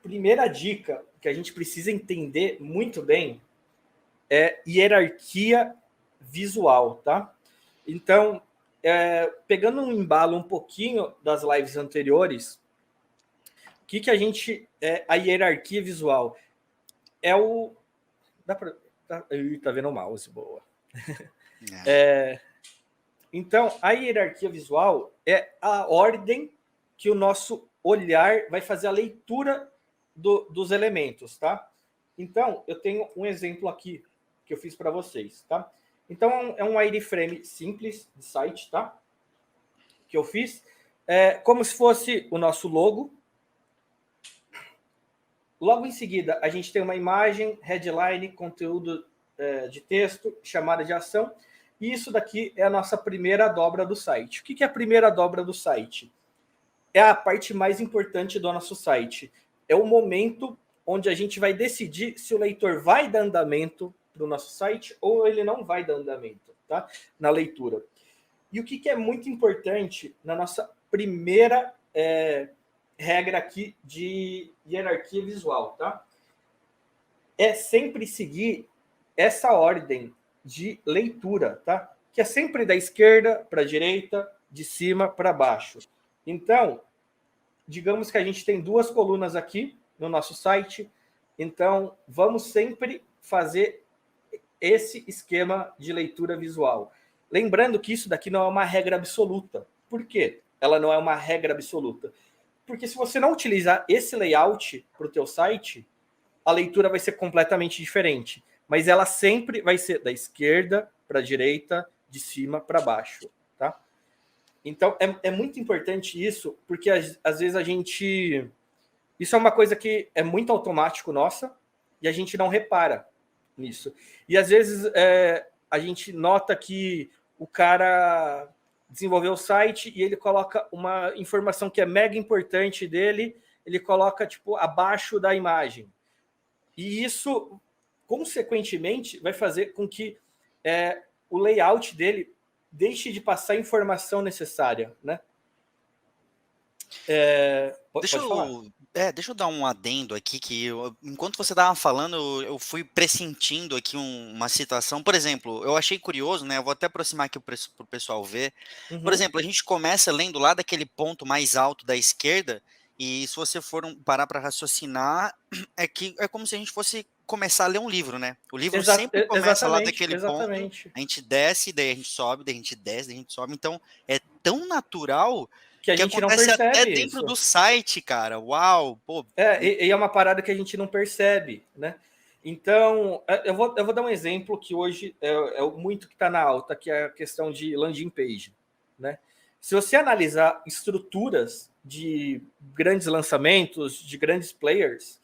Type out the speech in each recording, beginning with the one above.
primeira dica que a gente precisa entender muito bem é hierarquia visual, tá? Então, pegando um embalo um pouquinho das lives anteriores, o que a gente... a hierarquia visual é o... Dá pra... Tá vendo o mouse, boa. Então, a hierarquia visual é a ordem que o nosso olhar vai fazer a leitura dos elementos, tá? Então, eu tenho um exemplo aqui que eu fiz para vocês, tá? Então, é um wireframe simples de site, tá? Que eu fiz. Como se fosse o nosso logo. Logo em seguida, a gente tem uma imagem, headline, conteúdo de texto, chamada de ação. E isso daqui é a nossa primeira dobra do site. O que é a primeira dobra do site? É a parte mais importante do nosso site. É o momento onde a gente vai decidir se o leitor vai dar andamento para o nosso site ou ele não vai dar andamento, tá? Na leitura. E o que é muito importante na nossa primeira regra aqui de hierarquia visual, tá? É sempre seguir essa ordem de leitura, tá? Que é sempre da esquerda para a direita, de cima para baixo. Então, digamos que a gente tem 2 colunas aqui no nosso site, então vamos sempre fazer esse esquema de leitura visual. Lembrando que isso daqui não é uma regra absoluta. Por quê? Ela não é uma regra absoluta. Porque se você não utilizar esse layout para o teu site, a leitura vai ser completamente diferente. Mas ela sempre vai ser da esquerda para a direita, de cima para baixo, tá? Então, é muito importante isso, porque às vezes a gente... Isso é uma coisa que é muito automático nossa, e a gente não repara nisso. E às vezes a gente nota que o cara desenvolveu o site e ele coloca uma informação que é mega importante dele, ele coloca tipo abaixo da imagem. E isso, consequentemente, vai fazer com que o layout dele deixe de passar a informação necessária, né? Pode falar. Deixa eu dar um adendo aqui, enquanto você estava falando, eu fui pressentindo aqui uma situação. Por exemplo, eu achei curioso, né? Eu vou até aproximar aqui para o pessoal ver. Por exemplo, a gente começa lendo lá daquele ponto mais alto da esquerda, e se você for parar para raciocinar, é como se a gente fosse começar a ler um livro, né? O livro sempre começa lá daquele ponto, a gente desce, daí a gente sobe, daí a gente desce, daí a gente sobe. Então, é tão natural que a que gente não acontece até percebe dentro isso. do site, cara. Uau! Pô. E é uma parada que a gente não percebe, né? Então, eu vou dar um exemplo que hoje é muito que está na alta, que é a questão de landing page, né? Se você analisar estruturas de grandes lançamentos, de grandes players,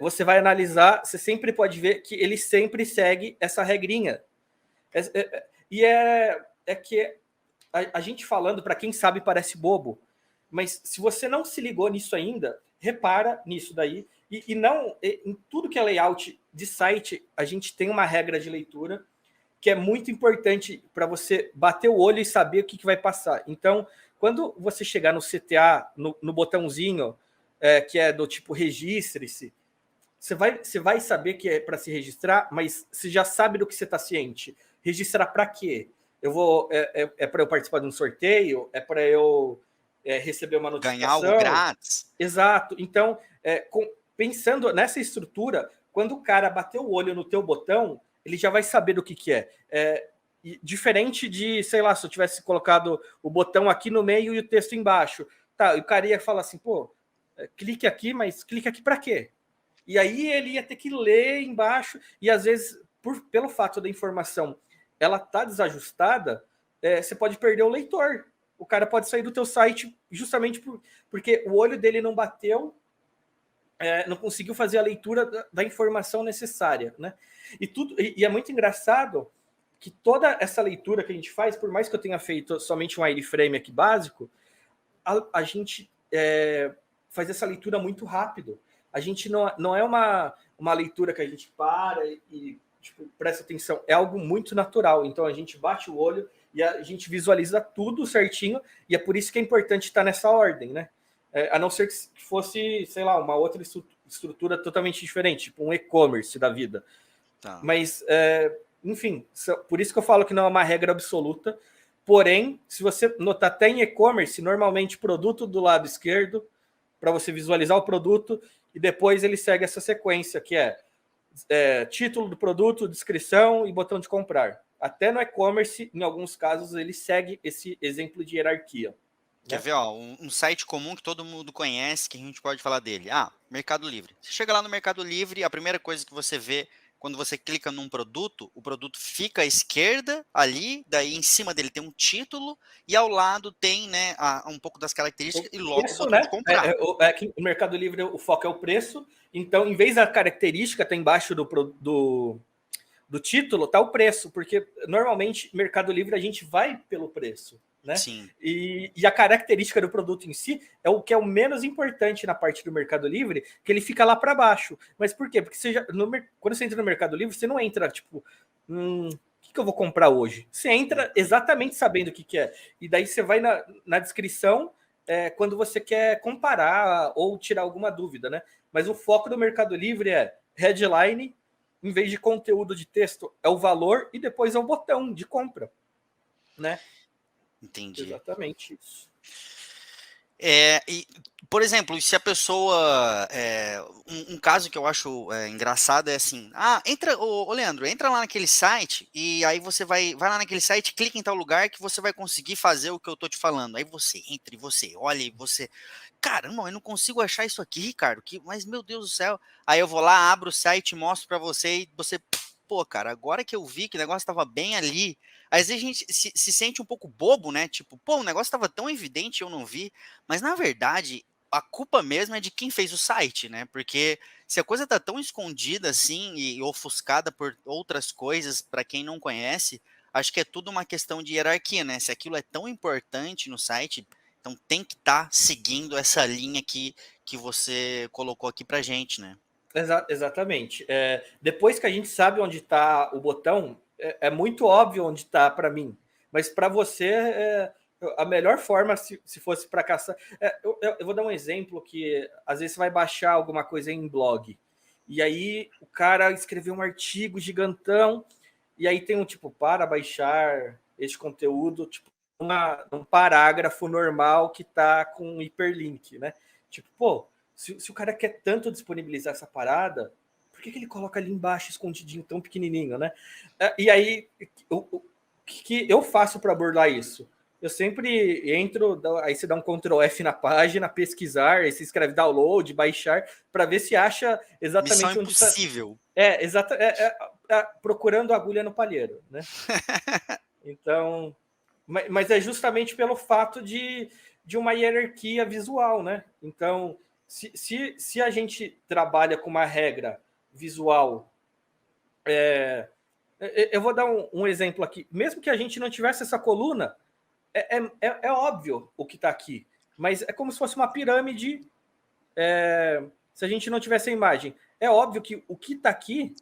você vai analisar, você sempre pode ver que ele sempre segue essa regrinha. Que a gente falando, para quem sabe, parece bobo, mas se você não se ligou nisso ainda, repara nisso daí. E não, em tudo que é layout de site, a gente tem uma regra de leitura que é muito importante para você bater o olho e saber o que vai passar. Então, quando você chegar no CTA, no botãozinho, que é do tipo registre-se, você vai saber que é para se registrar, mas você já sabe do que você está ciente. Registrar para quê? Para eu participar de um sorteio? É para eu receber uma notificação? Ganhar algo grátis? Exato. Então, pensando nessa estrutura, quando o cara bater o olho no teu botão, ele já vai saber do que é. Diferente de, sei lá, se eu tivesse colocado o botão aqui no meio e o texto embaixo. Tá, o cara ia falar assim, pô, clique aqui, mas clique aqui para quê? E aí ele ia ter que ler embaixo, e às vezes, pelo fato da informação ela tá desajustada, você pode perder o leitor. O cara pode sair do teu site justamente porque o olho dele não bateu, não conseguiu fazer a leitura da informação necessária, né? E é muito engraçado que toda essa leitura que a gente faz, por mais que eu tenha feito somente um wireframe aqui básico, a gente faz essa leitura muito rápido. A gente não é uma leitura que a gente para e tipo, presta atenção. É algo muito natural. Então a gente bate o olho e a gente visualiza tudo certinho. E é por isso que é importante estar nessa ordem, né? A não ser que fosse, sei lá, uma outra estrutura totalmente diferente, tipo um e-commerce da vida. Tá. Mas, enfim, por isso que eu falo que não é uma regra absoluta. Porém, se você notar até em e-commerce, normalmente produto do lado esquerdo, para você visualizar o produto, e depois ele segue essa sequência, que é título do produto, descrição e botão de comprar. Até no e-commerce, em alguns casos, ele segue esse exemplo de hierarquia. Quer Né? ver, ó, um site comum que todo mundo conhece, que a gente pode falar dele. Ah, Mercado Livre. Você chega lá no Mercado Livre, a primeira coisa que você vê quando você clica num produto, o produto fica à esquerda ali, daí em cima dele tem um título e ao lado tem, né, um pouco das características e logo o Preço, botão de né? comprar. Que no Mercado Livre o foco é o preço. Então, em vez da característica estar embaixo do título, tá o preço, porque normalmente Mercado Livre a gente vai pelo preço, né? Sim. E a característica do produto em si é o que é o menos importante na parte do Mercado Livre, que ele fica lá para baixo. Mas por quê? Porque quando você entra no Mercado Livre, você não entra tipo, o que eu vou comprar hoje? Você entra exatamente sabendo o que é. E daí você vai na descrição quando você quer comparar ou tirar alguma dúvida, né? Mas o foco do Mercado Livre é headline, em vez de conteúdo de texto, é o valor e depois é o botão de compra, né? Entendi. Exatamente isso. E, por exemplo, se a pessoa. Um caso que eu acho engraçado é assim: entra, ô Leandro, entra lá naquele site e aí você vai lá naquele site, clica em tal lugar que você vai conseguir fazer o que eu tô te falando. Aí você entra e você olha e você. Caramba, eu não consigo achar isso aqui, Ricardo. Mas meu Deus do céu. Aí eu vou lá, abro o site, mostro para você e você. Pô, cara, agora que eu vi que o negócio estava bem ali. Às vezes a gente se sente um pouco bobo, né? Tipo, pô, o negócio estava tão evidente e eu não vi. Mas na verdade, a culpa mesmo é de quem fez o site, né? Porque se a coisa tá tão escondida assim e ofuscada por outras coisas para quem não conhece, acho que é tudo uma questão de hierarquia, né? Se aquilo é tão importante no site, então tem que estar seguindo essa linha que você colocou aqui pra gente, né? Exatamente. Depois que a gente sabe onde está o botão, é muito óbvio onde está para mim. Mas para você, a melhor forma, se fosse para caçar. Eu vou dar um exemplo que às vezes você vai baixar alguma coisa em blog. E aí o cara escreveu um artigo gigantão, e aí tem um tipo, para baixar este conteúdo, tipo, um parágrafo normal que está com um hiperlink, né? Tipo, pô. Se o cara quer tanto disponibilizar essa parada, por que ele coloca ali embaixo, escondidinho, tão pequenininho, né? E aí, o que eu faço para burlar isso? Eu sempre entro, aí você dá um Ctrl F na página, pesquisar, aí você escreve download, baixar, para ver se acha Missão exatamente onde está. impossível. Procurando agulha no palheiro, né? Então, mas é justamente pelo fato de uma hierarquia visual, né? Então, se a gente trabalha com uma regra visual, eu vou dar um exemplo aqui. Mesmo que a gente não tivesse essa coluna, é óbvio o que está aqui, mas é como se fosse uma pirâmide. Se a gente não tivesse a imagem, é óbvio que o que está aqui,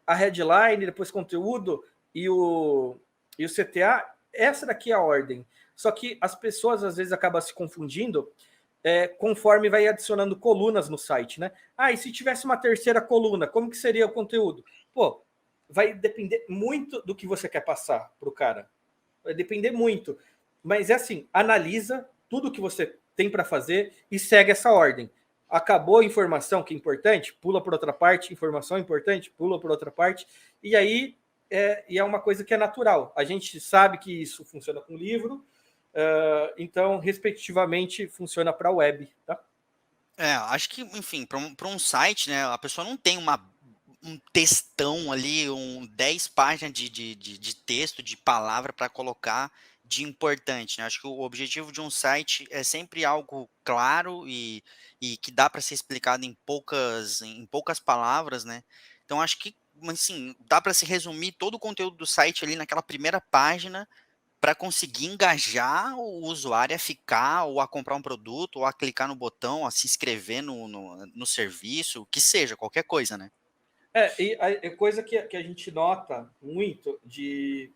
a headline, depois conteúdo e o CTA, essa daqui é a ordem. Só que as pessoas às vezes acabam se confundindo conforme vai adicionando colunas no site, né? E se tivesse uma terceira coluna, como que seria o conteúdo? Pô, vai depender muito do que você quer passar para o cara. Vai depender muito. Mas é assim, analisa tudo que você tem para fazer e segue essa ordem. Acabou a informação que é importante, pula por outra parte, informação importante, pula por outra parte, e aí é uma coisa que é natural. A gente sabe que isso funciona com livro, então, respectivamente, funciona para a web, tá? Acho que, enfim, para um site, né, a pessoa não tem um textão ali, 10 páginas de texto, de palavra para colocar de importante, né? Acho que o objetivo de um site é sempre algo claro e que dá para ser explicado em poucas palavras, né? Então, acho que, assim, dá para se resumir todo o conteúdo do site ali naquela primeira página para conseguir engajar o usuário a ficar, ou a comprar um produto, ou a clicar no botão, a se inscrever no serviço, o que seja, qualquer coisa, né? E a coisa que a gente nota muito de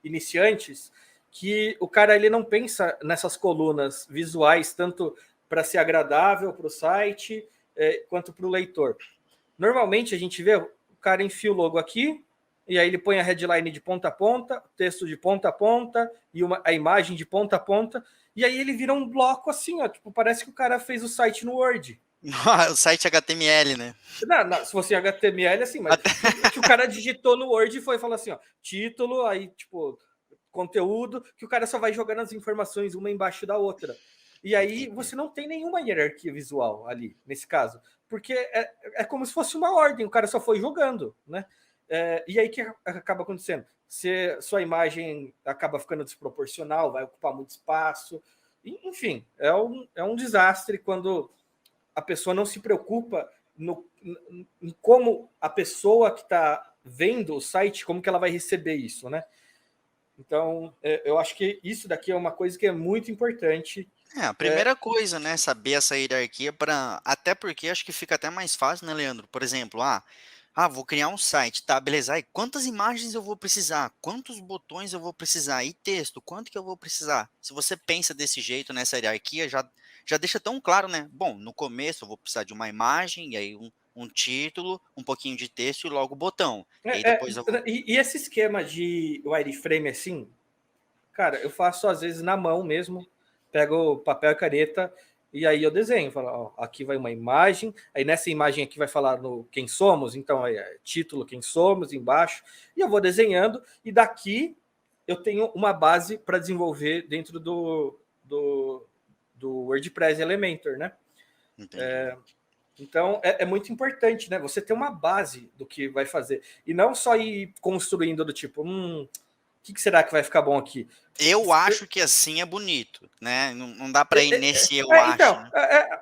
iniciantes, que o cara ele não pensa nessas colunas visuais tanto para ser agradável para o site, quanto para o leitor. Normalmente a gente vê o cara enfia o logo aqui, e aí ele põe a headline de ponta a ponta, texto de ponta a ponta, e a imagem de ponta a ponta, e aí ele vira um bloco assim, ó, tipo, parece que o cara fez o site no Word. O site HTML, né? Não, se fosse HTML, assim, mas que o cara digitou no Word e falou assim, ó, título, aí, tipo, conteúdo, que o cara só vai jogando as informações uma embaixo da outra. E aí você não tem nenhuma hierarquia visual ali, nesse caso, porque é como se fosse uma ordem, o cara só foi jogando, né? E aí o que acaba acontecendo? Sua imagem acaba ficando desproporcional, vai ocupar muito espaço, enfim, é um desastre quando a pessoa não se preocupa em como a pessoa que está vendo o site, como que ela vai receber isso, né? Então, eu acho que isso daqui é uma coisa que é muito importante. A primeira coisa, né, saber essa hierarquia para, até porque acho que fica até mais fácil, né, Leandro? Por exemplo, vou criar um site, tá, beleza? Aí, quantas imagens eu vou precisar? Quantos botões eu vou precisar? E texto, quanto que eu vou precisar? Se você pensa desse jeito, nessa hierarquia, já deixa tão claro, né? Bom, no começo eu vou precisar de uma imagem, e aí um título, um pouquinho de texto e logo o botão. E aí depois eu vou... E esse esquema de wireframe assim, cara, eu faço às vezes na mão mesmo, pego papel e caneta e aí eu desenho, falo, ó, aqui vai uma imagem, aí nessa imagem aqui vai falar no quem somos, então é título quem somos embaixo, e eu vou desenhando e daqui eu tenho uma base para desenvolver dentro do WordPress Elementor, né? Entendi. Então é muito importante, né? Você ter uma base do que vai fazer e não só ir construindo do tipo, o que será que vai ficar bom aqui? Eu acho que assim é bonito, né? Não dá para ir nesse eu acho, Então, né?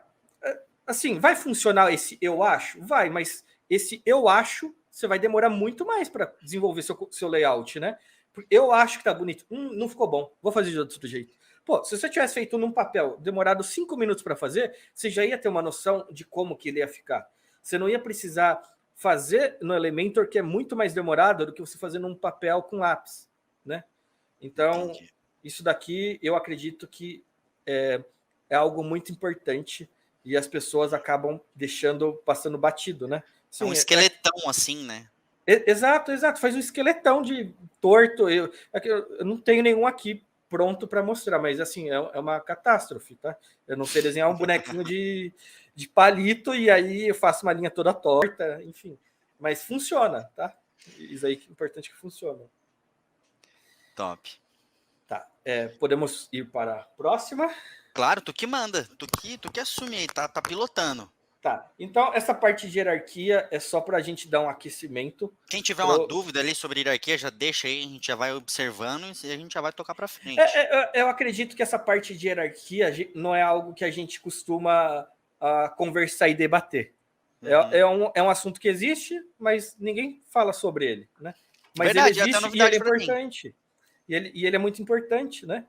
assim, vai funcionar esse eu acho? Vai, mas esse eu acho, você vai demorar muito mais para desenvolver seu layout, né? Eu acho que tá bonito. Não ficou bom, vou fazer de outro jeito. Pô, se você tivesse feito num papel, demorado 5 minutos para fazer, você já ia ter uma noção de como que ele ia ficar. Você não ia precisar fazer no Elementor, que é muito mais demorado do que você fazer num papel com lápis, né? Então, Entendi. isso daqui eu acredito que é algo muito importante e as pessoas acabam passando batido, né? É um Sim, esqueletão assim, né? exato. Faz um esqueletão de torto. Eu não tenho nenhum aqui pronto para mostrar, mas assim, é uma catástrofe, tá? Eu não sei desenhar um bonequinho de palito e aí eu faço uma linha toda torta, enfim. Mas funciona, tá? Isso aí que é importante que funciona. Top. Tá. Podemos ir para a próxima? Claro, tu que manda, tu que assume aí, tá pilotando. Tá. Então, essa parte de hierarquia é só para a gente dar um aquecimento. Quem tiver uma dúvida ali sobre hierarquia, já deixa aí, a gente já vai observando e a gente já vai tocar para frente. Eu acredito que essa parte de hierarquia não é algo que a gente costuma conversar e debater. Uhum. É um assunto que existe, mas ninguém fala sobre ele, né? Mas ele Verdade, é até existe e ele novidade é para mim. importante. E ele é muito importante, né?